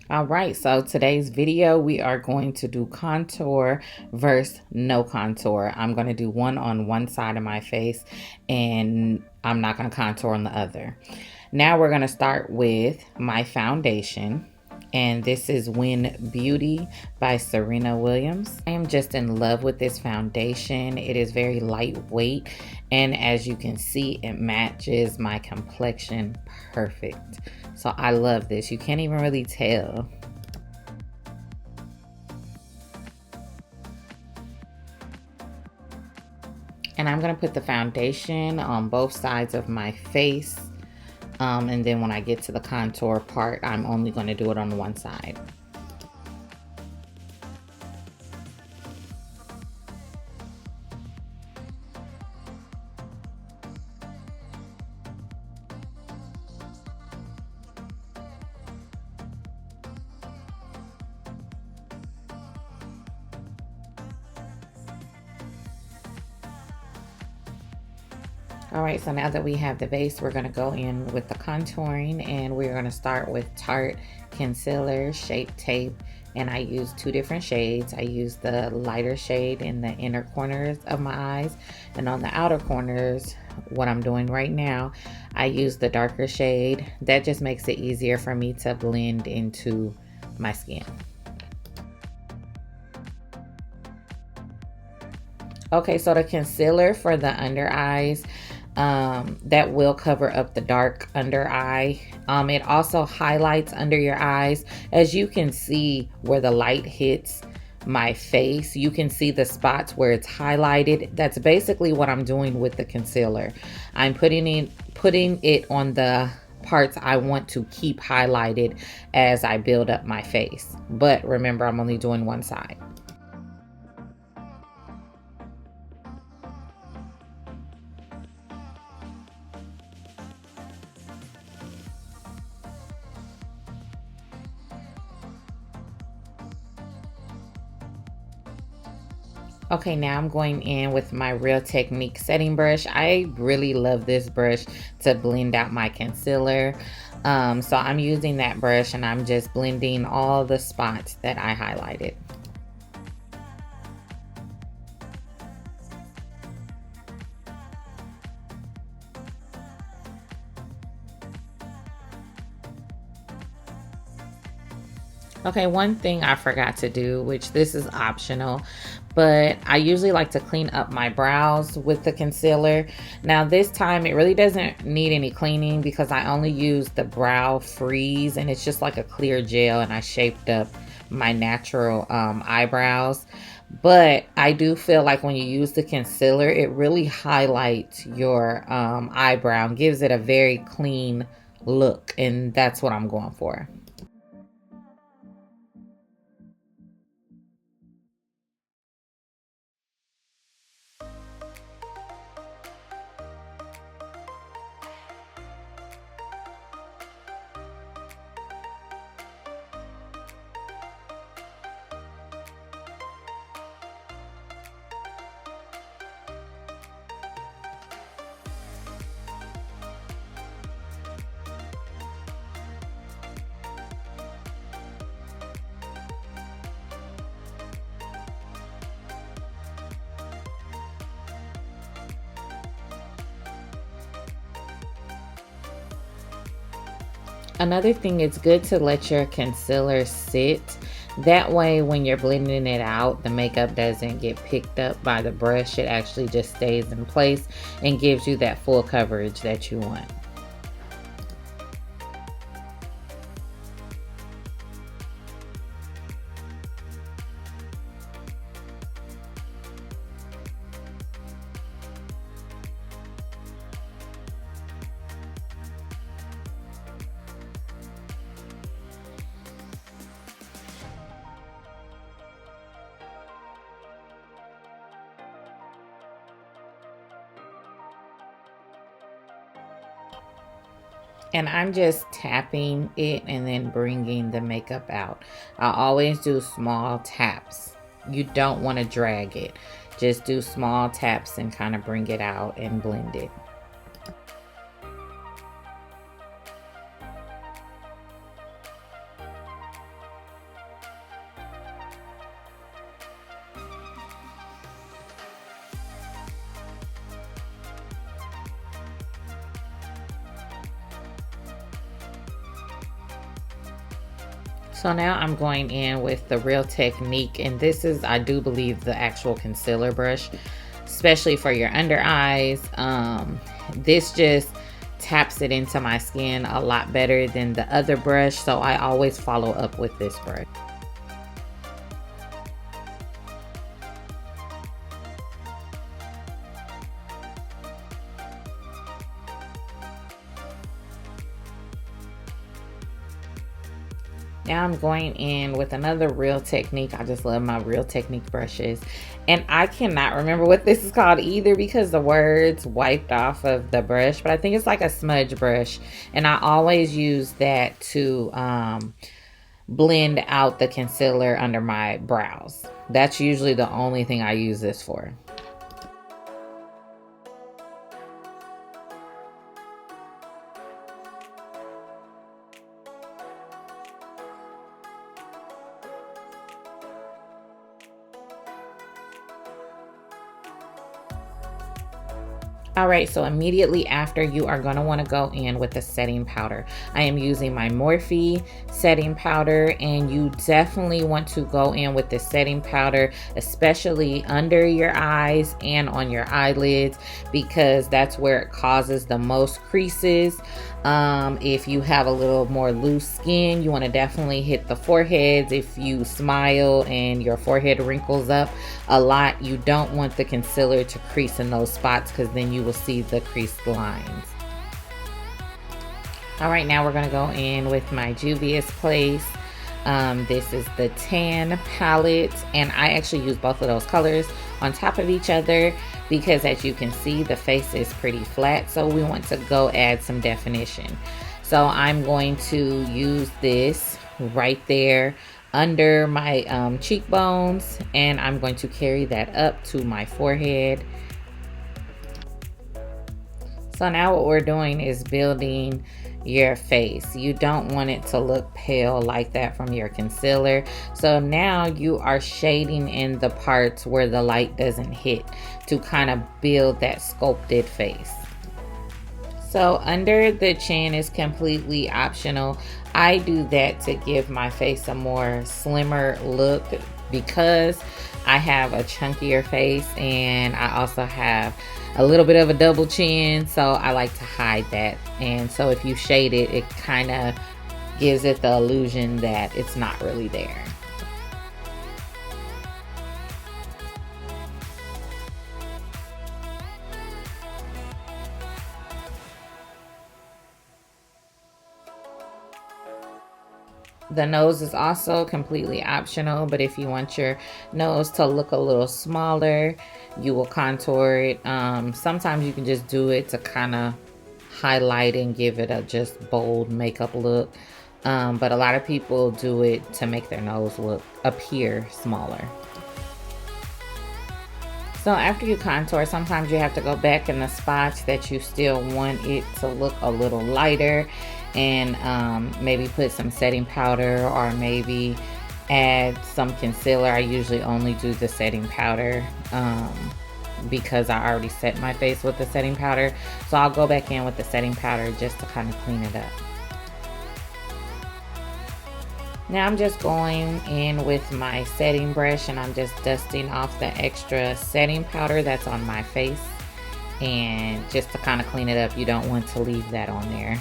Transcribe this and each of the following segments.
All right, so today's video, we are going to do contour versus no contour. I'm going to do one on one side of my face and I'm not going to contour on the other. Now we're going to start with my foundation. And this is Wyn Beauty by Serena Williams. I am just in love with this foundation. It is very lightweight. And as you can see, it matches my complexion perfect. So I love this. You can't even really tell. And I'm going to put the foundation on both sides of my face. And then when I get to the contour part, I'm only going to do it on one side. All right, so now that we have the base, we're gonna go in with the contouring, and we're gonna start with Tarte Concealer Shape Tape. And I use two different shades. I use the lighter shade in the inner corners of my eyes, and on the outer corners, what I'm doing right now, I use the darker shade. That just makes it easier for me to blend into my skin. Okay, so the concealer for the under eyes, that will cover up the dark under eye. It also highlights under your eyes. As you can see where the light hits my face, you can see the spots where it's highlighted. That's basically what I'm doing with the concealer. I'm putting it on the parts I want to keep highlighted as I build up my face. But remember, I'm only doing one side. Okay, now I'm going in with my Real Technique setting brush. I really love this brush to blend out my concealer. So I'm using that brush and I'm just blending all the spots that I highlighted. Okay, one thing I forgot to do, which this is optional, but I usually like to clean up my brows with the concealer. Now this time it really doesn't need any cleaning because I only use the brow freeze and it's just like a clear gel, and I shaped up my natural eyebrows. But I do feel like when you use the concealer, it really highlights your eyebrow and gives it a very clean look, and that's what I'm going for. Another thing, it's good to let your concealer sit. That way, when you're blending it out, the makeup doesn't get picked up by the brush. It actually just stays in place and gives you that full coverage that you want. And I'm just tapping it and then bringing the makeup out. I always do small taps. You don't want to drag it. Just do small taps and kind of bring it out and blend it. So now I'm going in with the Real Technique, and this is, I do believe, the actual concealer brush, especially for your under eyes. This just taps it into my skin a lot better than the other brush, so I always follow up with this brush. Now I'm going in with another Real Technique. I just love my Real Technique brushes. And I cannot remember what this is called either because the words wiped off of the brush. But I think it's like a smudge brush. And I always use that to blend out the concealer under my brows. That's usually the only thing I use this for. All right, so immediately after, you are gonna wanna go in with the setting powder. I am using my Morphe setting powder, and you definitely want to go in with the setting powder, especially under your eyes and on your eyelids, because that's where it causes the most creases. If you have a little more loose skin, you wanna definitely hit the foreheads. If you smile and your forehead wrinkles up a lot, you don't want the concealer to crease in those spots, because then you will see the creased lines. All right, now we're gonna go in with my Juvia's Place. This is the tan palette, and I actually use both of those colors on top of each other because, as you can see, the face is pretty flat, so we want to go add some definition. So I'm going to use this right there under my cheekbones, and I'm going to carry that up to my forehead. So now what we're doing is building your face. You don't want it to look pale like that from your concealer. So now you are shading in the parts where the light doesn't hit to kind of build that sculpted face. So under the chin is completely optional. I do that to give my face a more slimmer look because I have a chunkier face and I also have a little bit of a double chin, so I like to hide that. And so if you shade it, it kind of gives it the illusion that it's not really there. The nose is also completely optional, but if you want your nose to look a little smaller, you will contour it. Sometimes you can just do it to kind of highlight and give it a just bold makeup look. But a lot of people do it to make their nose appear smaller. So after you contour, sometimes you have to go back in the spots that you still want it to look a little lighter and maybe put some setting powder or maybe add some concealer. I usually only do the setting powder because I already set my face with the setting powder. So I'll go back in with the setting powder just to kind of clean it up. Now I'm just going in with my setting brush and I'm just dusting off the extra setting powder that's on my face. And just to kind of clean it up, you don't want to leave that on there.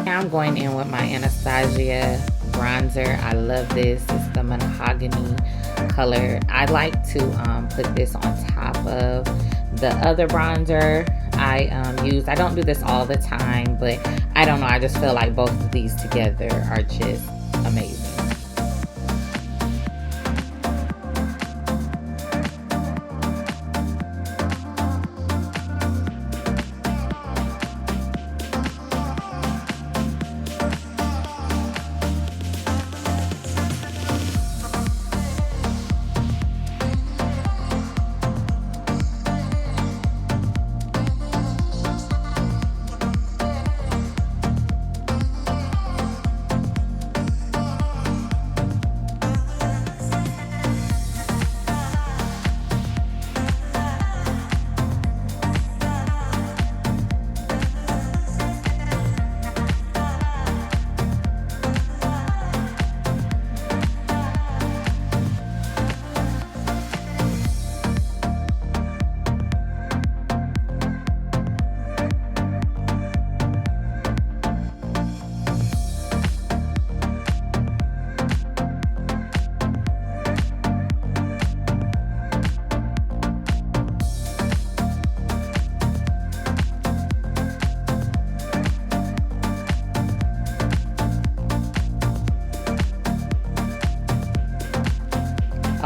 Now I'm going in with my Anastasia bronzer. I love this. It's the mahogany color. I like to put this on top of the other bronzer I use. I don't do this all the time, but I don't know. I just feel like both of these together are just amazing.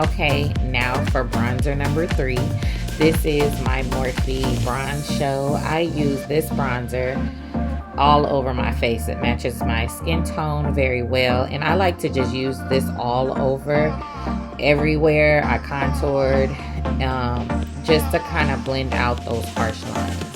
Okay, now for bronzer number 3. This is my Morphe Bronze Show. I use this bronzer all over my face. It matches my skin tone very well, and I like to just use this all over, everywhere I contoured, just to kind of blend out those harsh lines.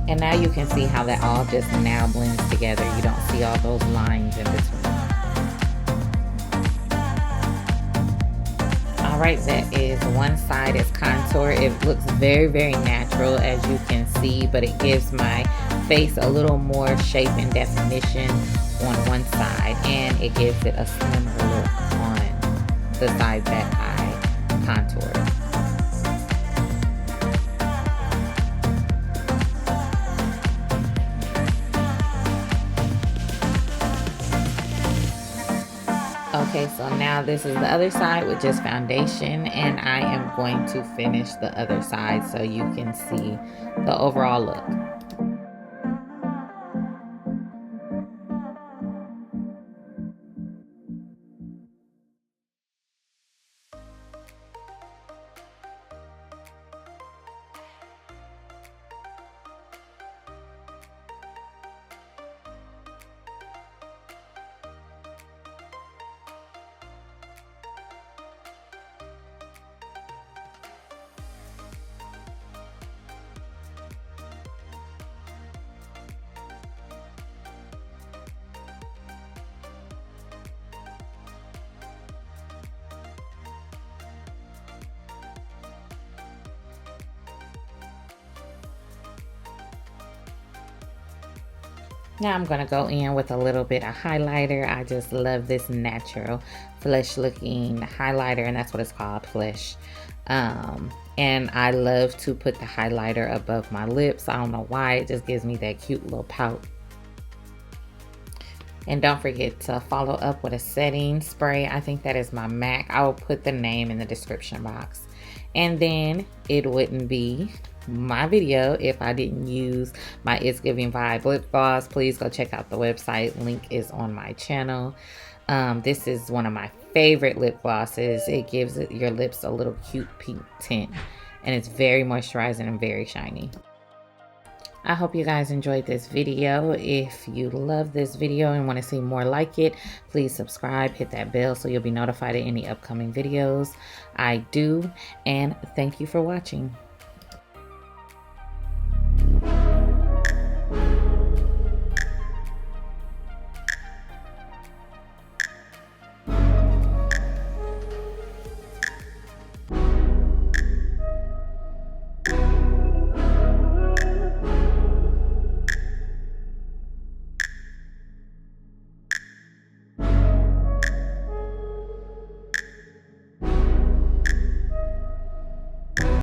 And now you can see how that all just now blends together. You don't see all those lines in between. Alright, that is one side is contour. It looks very, very natural, as you can see, but it gives my face a little more shape and definition on one side, and it gives it a slimmer look on the side that I contoured. Okay, so now this is the other side with just foundation, and I am going to finish the other side so you can see the overall look. Now I'm going to go in with a little bit of highlighter. I just love this natural flesh looking highlighter, and that's what it's called, flesh. And I love to put the highlighter above my lips. I don't know why, it just gives me that cute little pout. And don't forget to follow up with a setting spray. I think that is my MAC. I will put the name in the description box. And then it wouldn't be my video if I didn't use my It's Giving Vibe lip gloss. Please go check out the website. Link is on my channel. This is one of my favorite lip glosses. It gives your lips a little cute pink tint, and it's very moisturizing and very shiny. I hope you guys enjoyed this video. If you love this video and want to see more like it, please subscribe, hit that bell so you'll be notified of any upcoming videos I do, and thank you for watching.